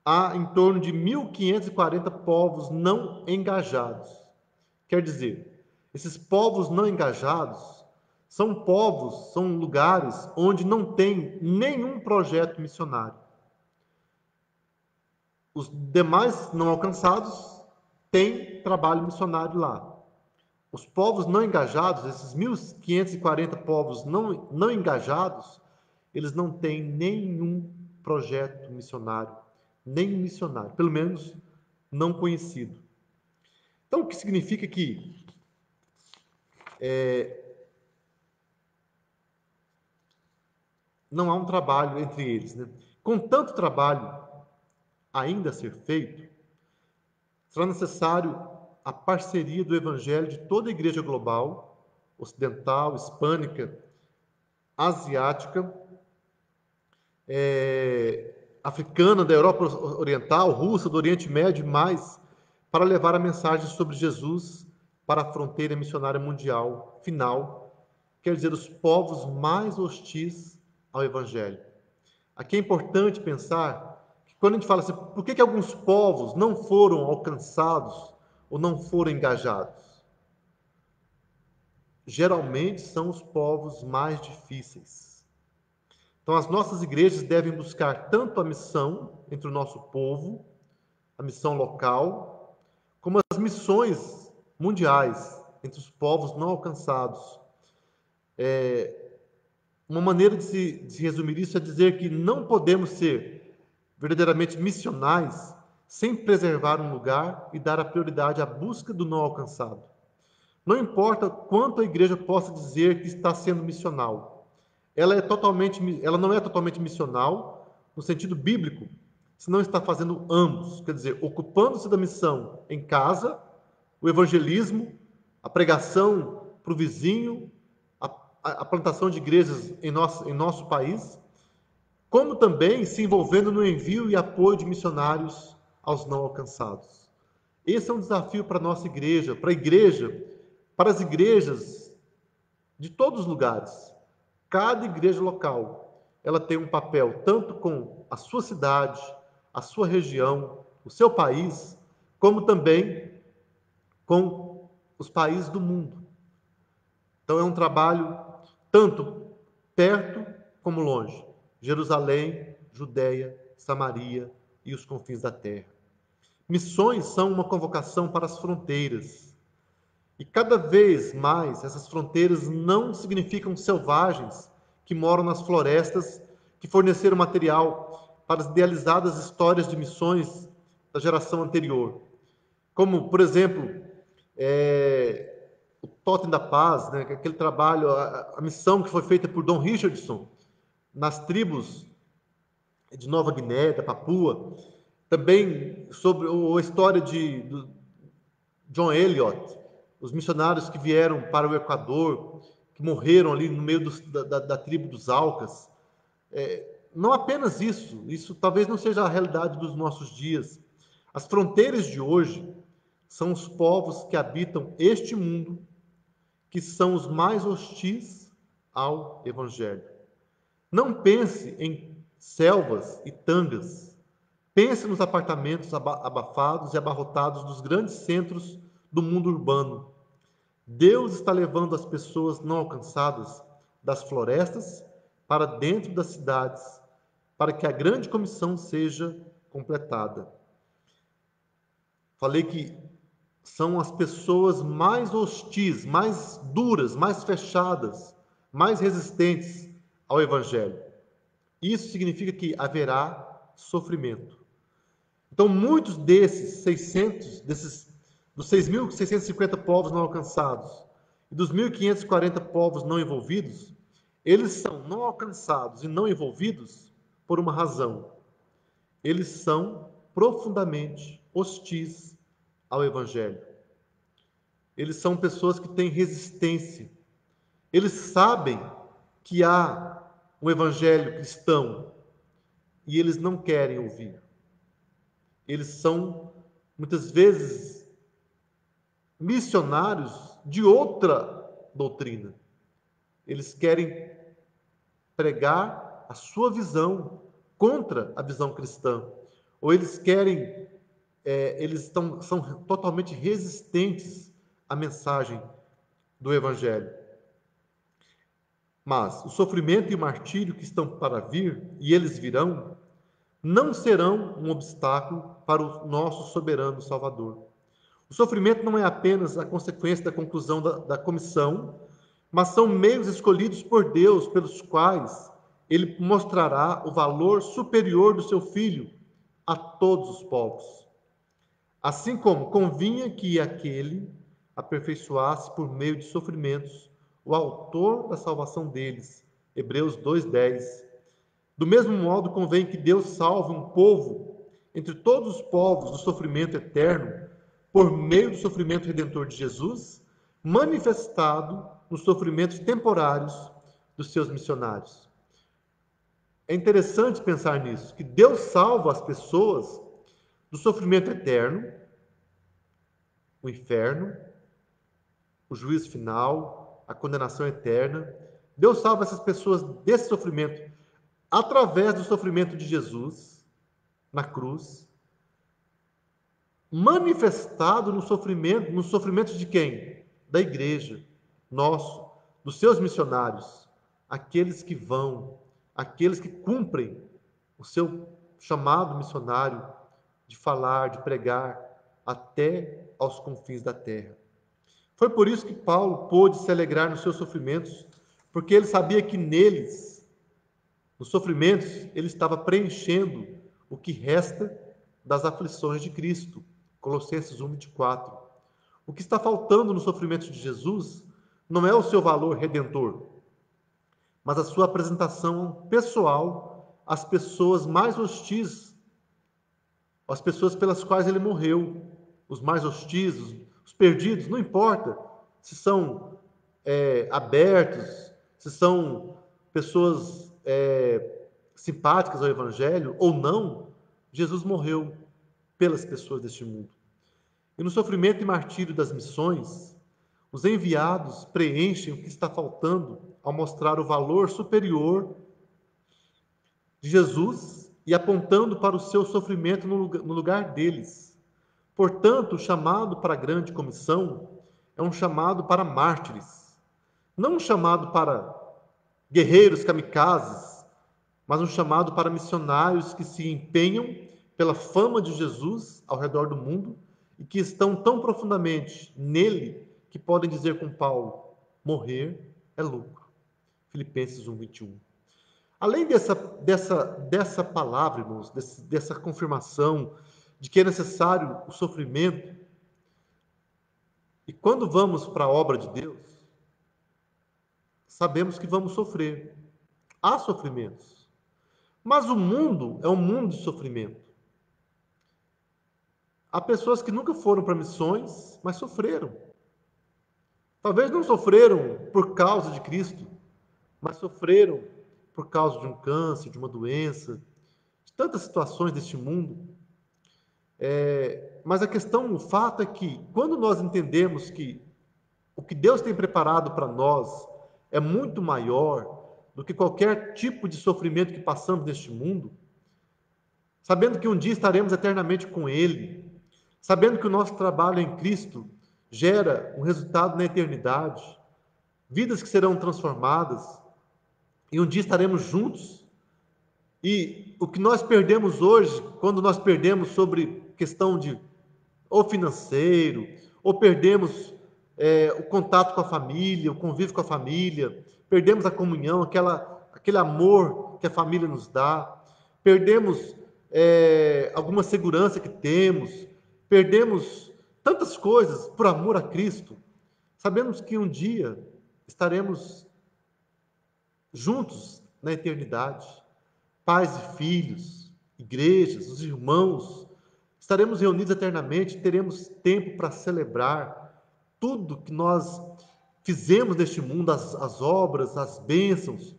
há em torno de 1.540 povos não engajados. Quer dizer, esses povos não engajados são povos, são lugares onde não tem nenhum projeto missionário. Os demais não alcançados têm trabalho missionário lá. Os povos não engajados, esses 1.540 povos não engajados, eles não têm nenhum projeto missionário, nem missionário, pelo menos não conhecido. Então, o que significa que não há um trabalho entre eles, né? Com tanto trabalho ainda a ser feito, será necessário a parceria do Evangelho de toda a igreja global, ocidental, hispânica, asiática, africana, da Europa Oriental, russa, do Oriente Médio e mais, para levar a mensagem sobre Jesus para a fronteira missionária mundial final, quer dizer, os povos mais hostis ao Evangelho. Aqui é importante pensar que quando a gente fala assim, por que alguns povos não foram alcançados ou não foram engajados? Geralmente são os povos mais difíceis. Então, as nossas igrejas devem buscar tanto a missão entre o nosso povo, a missão local, como as missões mundiais entre os povos não alcançados. Uma maneira de se resumir isso é dizer que não podemos ser verdadeiramente missionais sem preservar um lugar e dar a prioridade à busca do não alcançado. Não importa quanto a igreja possa dizer que está sendo missional, ela não é totalmente missional no sentido bíblico, se não está fazendo ambos, quer dizer, ocupando-se da missão em casa, o evangelismo, a pregação para o vizinho, a plantação de igrejas em nosso país, como também se envolvendo no envio e apoio de missionários aos não alcançados. Esse é um desafio para a nossa igreja, para as igrejas de todos os lugares. Cada igreja local, ela tem um papel tanto com a sua cidade, a sua região, o seu país, como também com os países do mundo. Então é um trabalho tanto perto como longe. Jerusalém, Judeia, Samaria e os confins da terra. Missões são uma convocação para as fronteiras. E cada vez mais essas fronteiras não significam selvagens que moram nas florestas, que forneceram material para as idealizadas histórias de missões da geração anterior. Como, por exemplo, o Totem da Paz, né? Aquele trabalho, a missão que foi feita por Dom Richardson nas tribos de Nova Guiné, da Papua, também sobre a história de John Eliot, os missionários que vieram para o Equador, que morreram ali no meio da tribo dos Aucas. Não apenas isso talvez não seja a realidade dos nossos dias. As fronteiras de hoje são os povos que habitam este mundo, que são os mais hostis ao Evangelho. Não pense em selvas e tangas. Pense nos apartamentos abafados e abarrotados dos grandes centros do mundo urbano. Deus está levando as pessoas não alcançadas das florestas para dentro das cidades, para que a grande comissão seja completada. Falei que são as pessoas mais hostis, mais duras, mais fechadas, mais resistentes ao Evangelho. Isso significa que haverá sofrimento. Então, muitos dos 6.650 povos não alcançados e dos 1.540 povos não envolvidos, eles são não alcançados e não envolvidos por uma razão. Eles são profundamente hostis ao Evangelho. Eles são pessoas que têm resistência. Eles sabem que há um Evangelho cristão e eles não querem ouvir. Eles são, muitas vezes, missionários de outra doutrina. Eles querem pregar a sua visão contra a visão cristã. Ou eles são totalmente resistentes à mensagem do Evangelho. Mas o sofrimento e o martírio que estão para vir, e eles virão, não serão um obstáculo para o nosso soberano Salvador. O sofrimento não é apenas a consequência da conclusão da comissão, mas são meios escolhidos por Deus pelos quais ele mostrará o valor superior do seu Filho a todos os povos. Assim como convinha que aquele aperfeiçoasse por meio de sofrimentos o autor da salvação deles. Hebreus 2:10. Do mesmo modo, convém que Deus salve um povo entre todos os povos do sofrimento eterno, por meio do sofrimento redentor de Jesus, manifestado nos sofrimentos temporários dos seus missionários. É interessante pensar nisso, que Deus salva as pessoas do sofrimento eterno, o inferno, o juízo final, a condenação eterna. Deus salva essas pessoas desse sofrimento através do sofrimento de Jesus na cruz, manifestado nos sofrimentos de quem? Da igreja, nosso, dos seus missionários, aqueles que vão, aqueles que cumprem o seu chamado missionário de falar, de pregar até aos confins da terra. Foi por isso que Paulo pôde se alegrar nos seus sofrimentos, porque ele sabia que neles, nos sofrimentos, ele estava preenchendo o que resta das aflições de Cristo. Colossenses 1:24. O que está faltando nos sofrimentos de Jesus não é o seu valor redentor, mas a sua apresentação pessoal às pessoas mais hostis, às pessoas pelas quais ele morreu, os mais hostis, os perdidos, não importa se são abertos, se são pessoas simpáticas ao Evangelho ou não, Jesus morreu pelas pessoas deste mundo. E no sofrimento e martírio das missões, os enviados preenchem o que está faltando ao mostrar o valor superior de Jesus e apontando para o seu sofrimento no lugar deles. Portanto, o chamado para a grande comissão é um chamado para mártires, não um chamado para guerreiros kamikazes, mas um chamado para missionários que se empenham pela fama de Jesus ao redor do mundo e que estão tão profundamente nele que podem dizer com Paulo: morrer é lucro. Filipenses 1:21. Além dessa palavra, irmãos, dessa confirmação de que é necessário o sofrimento, e quando vamos para a obra de Deus, sabemos que vamos sofrer. Há sofrimentos. Mas o mundo é um mundo de sofrimento. Há pessoas que nunca foram para missões, mas sofreram. Talvez não sofreram por causa de Cristo, mas sofreram por causa de um câncer, de uma doença, de tantas situações deste mundo. Mas o fato é que, quando nós entendemos que o que Deus tem preparado para nós é muito maior do que qualquer tipo de sofrimento que passamos neste mundo, sabendo que um dia estaremos eternamente com Ele, sabendo que o nosso trabalho em Cristo gera um resultado na eternidade, vidas que serão transformadas, e um dia estaremos juntos. E o que nós perdemos hoje, quando nós perdemos sobre questão de ou financeiro, ou perdemos o contato com a família, o convívio com a família, perdemos a comunhão, aquele amor que a família nos dá, perdemos alguma segurança que temos, perdemos tantas coisas por amor a Cristo. Sabemos que um dia estaremos juntos na eternidade, pais e filhos, igrejas, os irmãos, estaremos reunidos eternamente, teremos tempo para celebrar tudo que nós fizemos neste mundo, as obras, as bênçãos,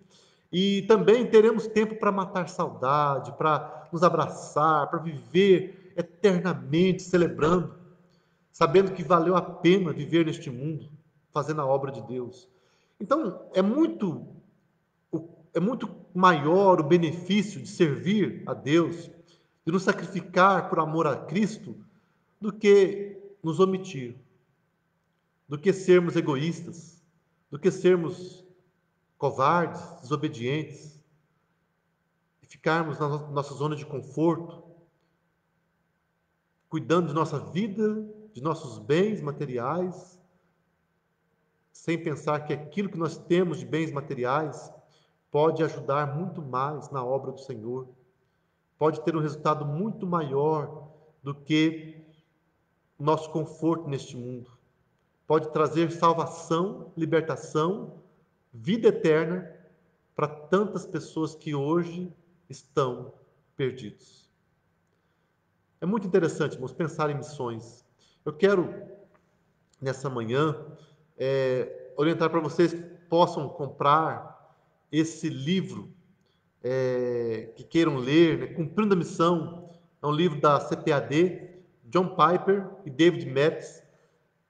e também teremos tempo para matar saudade, para nos abraçar, para viver eternamente celebrando, sabendo que valeu a pena viver neste mundo, fazendo a obra de Deus. Então, é muito maior o benefício de servir a Deus, de nos sacrificar por amor a Cristo, do que nos omitir, do que sermos egoístas, do que sermos covardes, desobedientes, e ficarmos na nossa zona de conforto, cuidando de nossa vida, de nossos bens materiais, sem pensar que aquilo que nós temos de bens materiais pode ajudar muito mais na obra do Senhor, pode ter um resultado muito maior do que o nosso conforto neste mundo. Pode trazer salvação, libertação, vida eterna para tantas pessoas que hoje estão perdidos. É muito interessante, irmãos, pensar em missões. Eu quero, nessa manhã, orientar para vocês que possam comprar esse livro, que queiram ler, né? Cumprindo a Missão. É um livro da CPAD, John Piper e David Metz.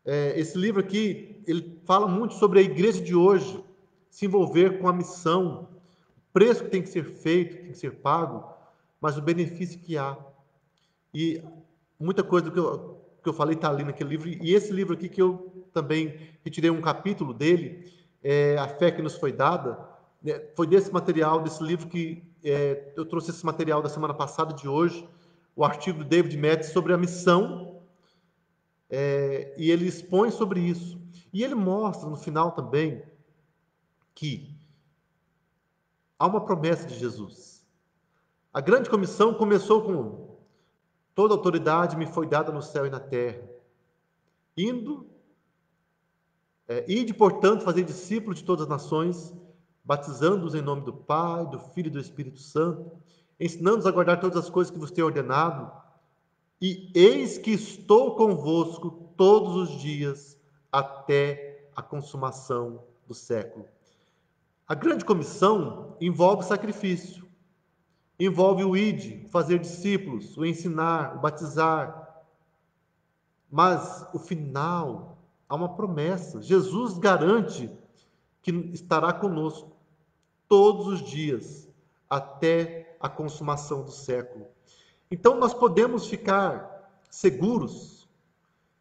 Esse livro aqui, ele fala muito sobre a igreja de hoje se envolver com a missão, o preço que tem que ser feito, que tem que ser pago, mas o benefício que há. E muita coisa do que eu falei está ali naquele livro. E esse livro aqui que eu também retirei um capítulo dele, A Fé que Nos Foi Dada, foi desse material, desse livro que eu trouxe esse material da semana passada, de hoje, o artigo do David Metz sobre a missão, e ele expõe sobre isso. E ele mostra no final também que há uma promessa de Jesus. A grande comissão começou com: toda autoridade me foi dada no céu e na terra. Ide, portanto, fazer discípulos de todas as nações, batizando-os em nome do Pai, do Filho e do Espírito Santo, ensinando-os a guardar todas as coisas que vos tenho ordenado. E eis que estou convosco todos os dias até a consumação do século. A grande comissão envolve sacrifício, envolve o ide, fazer discípulos, o ensinar, o batizar. Mas o final, há uma promessa. Jesus garante que estará conosco todos os dias até a consumação do século. Então nós podemos ficar seguros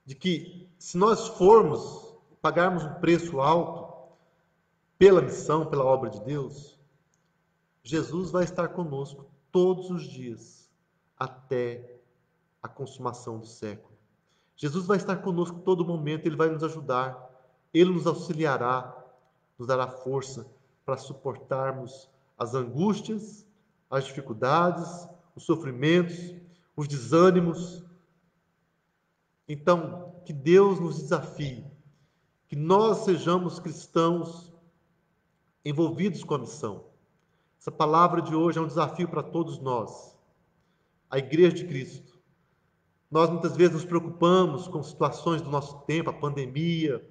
de que, se nós formos pagarmos um preço alto pela missão, pela obra de Deus, Jesus vai estar conosco todos os dias até a consumação do século. Jesus vai estar conosco todo momento, Ele vai nos ajudar, Ele nos auxiliará, nos dará força para suportarmos as angústias, as dificuldades, os sofrimentos, os desânimos. Então, que Deus nos desafie, que nós sejamos cristãos envolvidos com a missão. Essa palavra de hoje é um desafio para todos nós, a Igreja de Cristo. Nós muitas vezes nos preocupamos com situações do nosso tempo, a pandemia,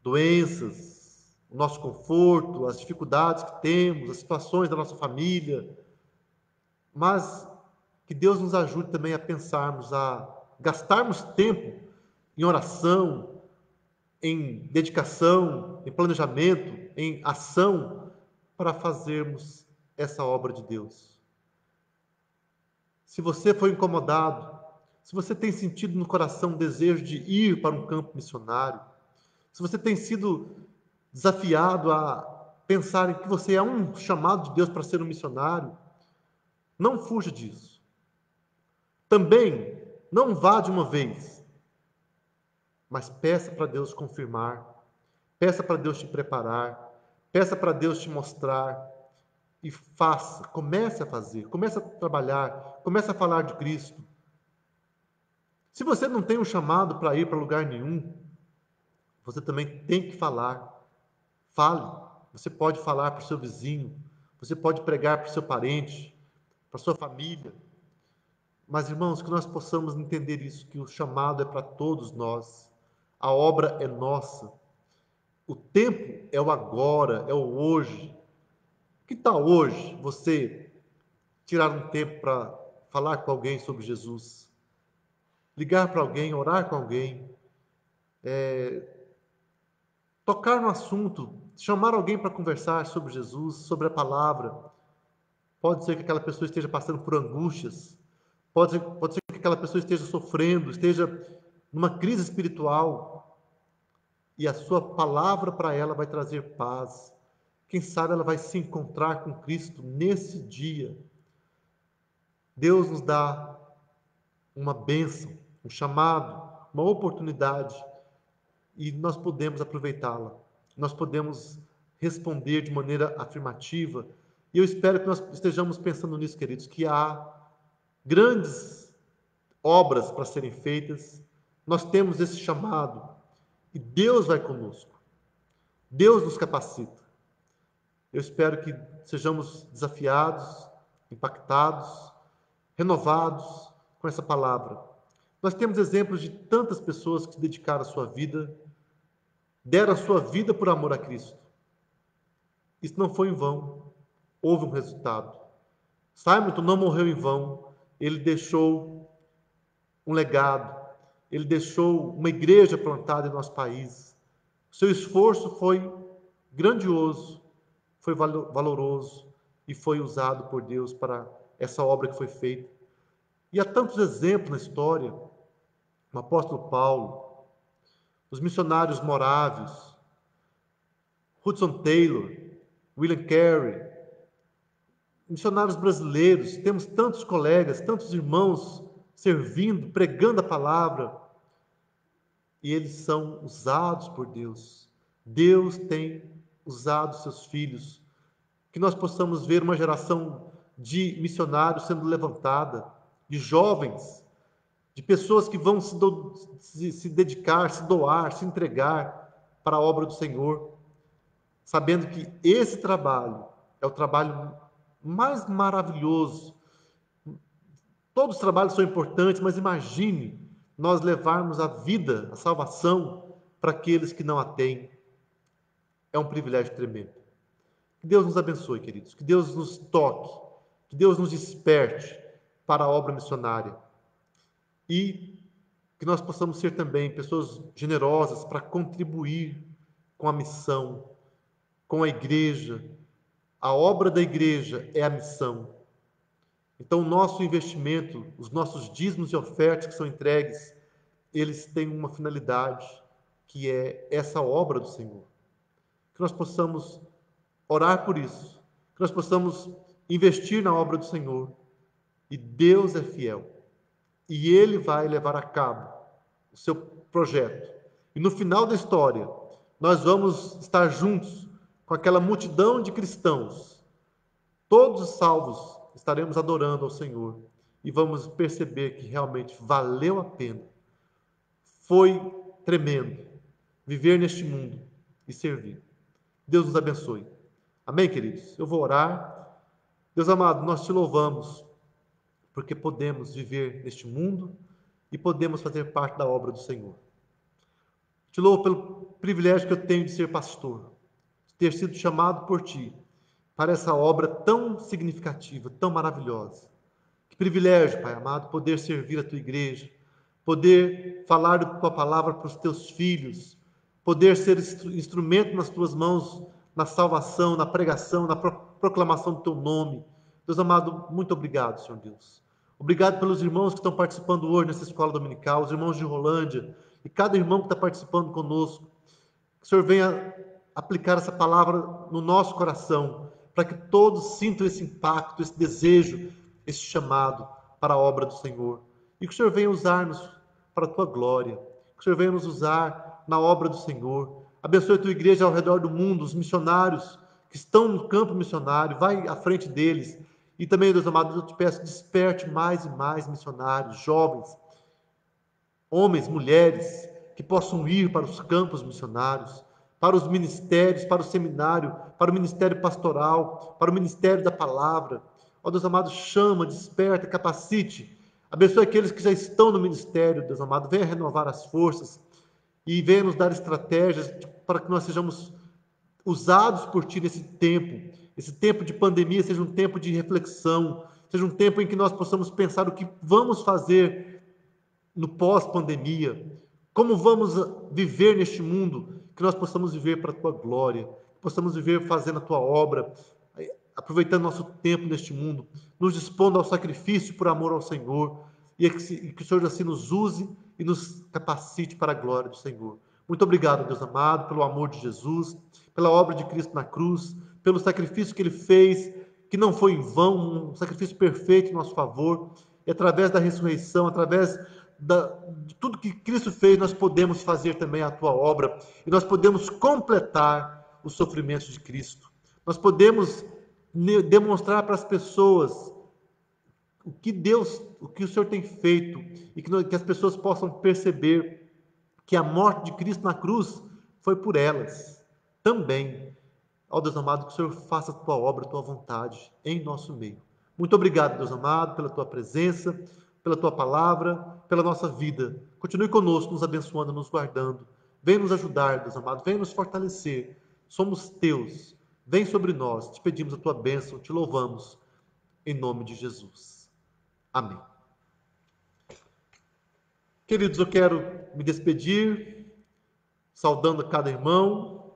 doenças, o nosso conforto, as dificuldades que temos, as situações da nossa família. Mas que Deus nos ajude também a pensarmos, a gastarmos tempo em oração, em dedicação, em planejamento, em ação, para fazermos essa obra de Deus. Se você foi incomodado, se você tem sentido no coração o desejo de ir para um campo missionário, se você tem sido desafiado a pensarem que você é um chamado de Deus para ser um missionário, não fuja disso. Também, não vá de uma vez, mas peça para Deus confirmar, peça para Deus te preparar, peça para Deus te mostrar e faça, comece a fazer, comece a trabalhar, comece a falar de Cristo. Se você não tem um chamado para ir para lugar nenhum, você também tem que falar. Fale. Você pode falar para o seu vizinho, você pode pregar para o seu parente, para a sua família. Mas, irmãos, que nós possamos entender isso, que o chamado é para todos nós. A obra é nossa. O tempo é o agora, é o hoje. Que tal hoje você tirar um tempo para falar com alguém sobre Jesus? Ligar para alguém, orar com alguém, tocar no assunto, chamar alguém para conversar sobre Jesus, sobre a palavra. Pode ser que aquela pessoa esteja passando por angústias, pode ser que aquela pessoa esteja sofrendo, esteja numa crise espiritual, e a sua palavra para ela vai trazer paz. Quem sabe ela vai se encontrar com Cristo nesse dia. Deus nos dá uma bênção, um chamado, uma oportunidade, e nós podemos aproveitá-la. Nós podemos responder de maneira afirmativa. E eu espero que nós estejamos pensando nisso, queridos, que há grandes obras para serem feitas. Nós temos esse chamado e Deus vai conosco. Deus nos capacita. Eu espero que sejamos desafiados, impactados, renovados com essa palavra. Nós temos exemplos de tantas pessoas que se dedicaram a sua vida, deram a sua vida por amor a Cristo. Isso não foi em vão. Houve um resultado. Simon não morreu em vão. Ele deixou um legado. Ele deixou uma igreja plantada em nosso país. Seu esforço foi grandioso, foi valoroso e foi usado por Deus para essa obra que foi feita. E há tantos exemplos na história. O apóstolo Paulo, os missionários morávios, Hudson Taylor, William Carey, missionários brasileiros, temos tantos colegas, tantos irmãos servindo, pregando a palavra, e eles são usados por Deus. Deus tem usado seus filhos, que nós possamos ver uma geração de missionários sendo levantada, de jovens, de pessoas que vão se dedicar, se doar, se entregar para a obra do Senhor, sabendo que esse trabalho é o trabalho mais maravilhoso. Todos os trabalhos são importantes, mas imagine nós levarmos a vida, a salvação, para aqueles que não a têm. É um privilégio tremendo. Que Deus nos abençoe, queridos. Que Deus nos toque. Que Deus nos desperte para a obra missionária. E que nós possamos ser também pessoas generosas para contribuir com a missão, com a igreja. A obra da igreja é a missão. Então, o nosso investimento, os nossos dízimos e ofertas que são entregues, eles têm uma finalidade, que é essa obra do Senhor. Que nós possamos orar por isso, que nós possamos investir na obra do Senhor. E Deus é fiel. E Ele vai levar a cabo o seu projeto. E no final da história, nós vamos estar juntos com aquela multidão de cristãos, todos salvos, estaremos adorando ao Senhor e vamos perceber que realmente valeu a pena. Foi tremendo viver neste mundo e servir. Deus nos abençoe. Amém, queridos? Eu vou orar. Deus amado, nós te louvamos porque podemos viver neste mundo e podemos fazer parte da obra do Senhor. Te louvo pelo privilégio que eu tenho de ser pastor, de ter sido chamado por Ti para essa obra tão significativa, tão maravilhosa. Que privilégio, Pai amado, poder servir a Tua igreja, poder falar da Tua palavra para os Teus filhos, poder ser instrumento nas Tuas mãos, na salvação, na pregação, na proclamação do Teu nome. Deus amado, muito obrigado, Senhor Deus. Obrigado pelos irmãos que estão participando hoje nessa escola dominical, os irmãos de Rolândia, e cada irmão que está participando conosco. Que o Senhor venha aplicar essa palavra no nosso coração, para que todos sintam esse impacto, esse desejo, esse chamado para a obra do Senhor. E que o Senhor venha usar-nos para a tua glória, que o Senhor venha nos usar na obra do Senhor. Abençoe a tua igreja ao redor do mundo, os missionários que estão no campo missionário, vai à frente deles. E também, Deus amado, eu te peço, desperte mais e mais missionários, jovens, homens, mulheres, que possam ir para os campos missionários, para os ministérios, para o seminário, para o ministério pastoral, para o ministério da palavra. Ó Deus amado, chama, desperta, capacite. Abençoe aqueles que já estão no ministério, Deus amado. Venha renovar as forças e venha nos dar estratégias para que nós sejamos usados por Ti nesse tempo. Esse tempo de pandemia seja um tempo de reflexão, seja um tempo em que nós possamos pensar o que vamos fazer no pós-pandemia, como vamos viver neste mundo, que nós possamos viver para a Tua glória, possamos viver fazendo a Tua obra, aproveitando nosso tempo neste mundo, nos dispondo ao sacrifício por amor ao Senhor, e que o Senhor assim nos use e nos capacite para a glória do Senhor. Muito obrigado, Deus amado, pelo amor de Jesus, pela obra de Cristo na cruz, pelo sacrifício que Ele fez, que não foi em vão, um sacrifício perfeito em nosso favor, e através da ressurreição, através de tudo que Cristo fez, nós podemos fazer também a tua obra e nós podemos completar os sofrimentos de Cristo. Nós podemos demonstrar para as pessoas o que o Senhor tem feito e que as pessoas possam perceber que a morte de Cristo na cruz foi por elas também. Ó Deus amado, que o Senhor faça a tua obra, a tua vontade em nosso meio. Muito obrigado, Deus amado, pela tua presença, pela tua palavra, pela nossa vida. Continue conosco, nos abençoando, nos guardando. Vem nos ajudar, Deus amado, vem nos fortalecer. Somos teus. Vem sobre nós. Te pedimos a tua bênção, te louvamos. Em nome de Jesus. Amém. Queridos, eu quero me despedir, saudando a cada irmão.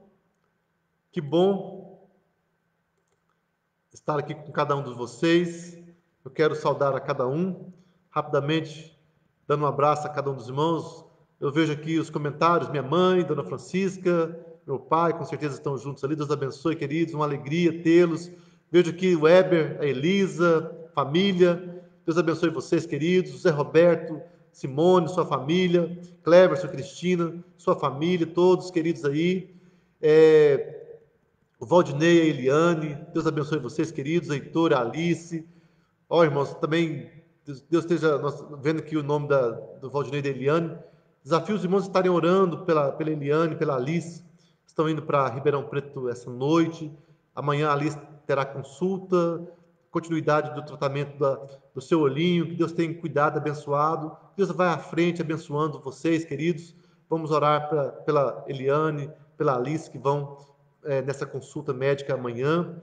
Que bom estar aqui com cada um de vocês. Eu quero saudar a cada um, rapidamente, dando um abraço a cada um dos irmãos. Eu vejo aqui os comentários, minha mãe, Dona Francisca, meu pai, com certeza estão juntos ali. Deus abençoe, queridos, uma alegria tê-los. Vejo aqui o Weber, a Elisa, família. Deus abençoe vocês, queridos. Zé Roberto, Simone, sua família. Cleverson, Cristina, sua família, todos queridos aí. O Valdinei, a Eliane, Deus abençoe vocês, queridos, Heitor, a Alice. Ó, irmãos, também, Deus esteja vendo aqui o nome do Valdinei e da Eliane. Desafio os irmãos estarem orando pela Eliane, pela Alice. Estão indo para Ribeirão Preto essa noite. Amanhã a Alice terá consulta, continuidade do tratamento do seu olhinho. Que Deus tenha cuidado, abençoado. Deus vai à frente, abençoando vocês, queridos. Vamos orar pela Eliane, pela Alice, que vão nessa consulta médica amanhã.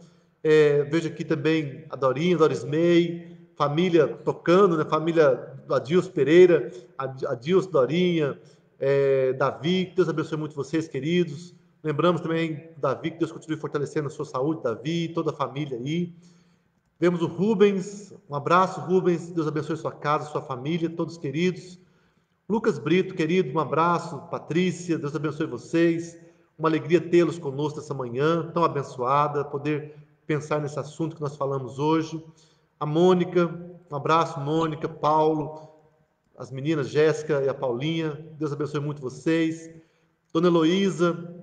Vejo aqui também a Dorinha, Doris May, família tocando, né? Família do Adilson Pereira, Adilson, Dorinha, Davi, que Deus abençoe muito vocês, queridos. Lembramos também, Davi, que Deus continue fortalecendo a sua saúde, Davi, toda a família aí. Vemos o Rubens, um abraço, Rubens, Deus abençoe sua casa, sua família, todos queridos. Lucas Brito, querido, um abraço. Patrícia, Deus abençoe vocês. Uma alegria tê-los conosco essa manhã, tão abençoada, poder pensar nesse assunto que nós falamos hoje. A Mônica, um abraço, Mônica, Paulo, as meninas Jéssica e a Paulinha, Deus abençoe muito vocês. Dona Heloísa,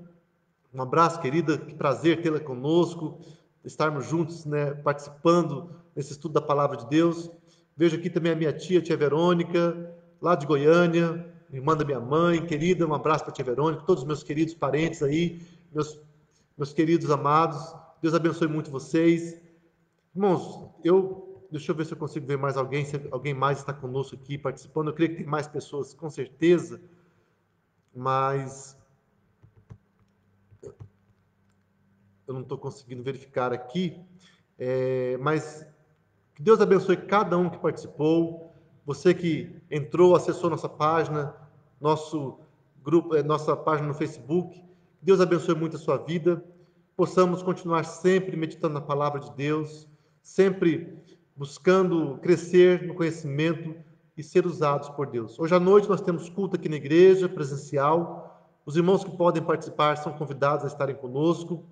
um abraço, querida, que prazer tê-la conosco, estarmos juntos, né, participando desse estudo da Palavra de Deus. Vejo aqui também a minha tia Verônica, lá de Goiânia, irmã da minha mãe, querida, um abraço para a tia Verônica, todos os meus queridos parentes aí, meus queridos amados, Deus abençoe muito vocês. Irmãos, deixa eu ver se eu consigo ver mais alguém, se alguém mais está conosco aqui participando. Eu creio que tem mais pessoas, com certeza, mas eu não estou conseguindo verificar aqui. Mas que Deus abençoe cada um que participou, você que entrou, acessou nossa página, nosso grupo, nossa página no Facebook. Que Deus abençoe muito a sua vida. Possamos continuar sempre meditando na palavra de Deus, sempre buscando crescer no conhecimento e ser usados por Deus. Hoje à noite nós temos culto aqui na igreja, presencial. Os irmãos que podem participar são convidados a estarem conosco.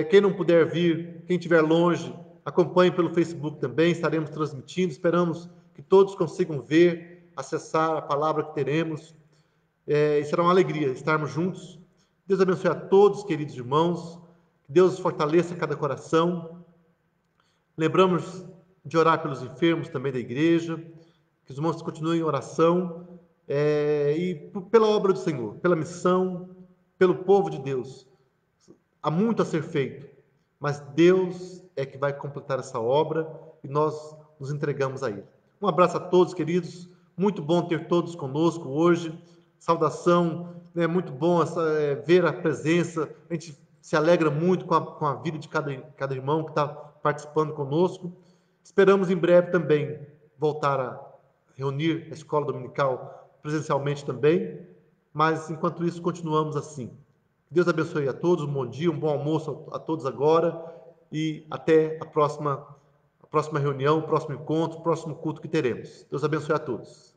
Quem não puder vir, quem estiver longe, acompanhe pelo Facebook também, estaremos transmitindo. Esperamos que todos consigam ver, acessar a palavra que teremos. E será uma alegria estarmos juntos. Deus abençoe a todos, queridos irmãos. Que Deus fortaleça cada coração. Lembramos de orar pelos enfermos também da igreja. Que os irmãos continuem em oração. E pela obra do Senhor, pela missão, pelo povo de Deus. Há muito a ser feito, mas Deus é que vai completar essa obra e nós nos entregamos a Ele. Um abraço a todos, queridos. Muito bom ter todos conosco hoje. Saudação, é muito bom ver a presença. A gente se alegra muito com a vida de cada irmão que está participando conosco. Esperamos em breve também voltar a reunir a escola dominical presencialmente também, mas enquanto isso continuamos assim. Deus abençoe a todos, um bom dia, um bom almoço a todos agora e até a próxima reunião, o próximo encontro, o próximo culto que teremos. Deus abençoe a todos.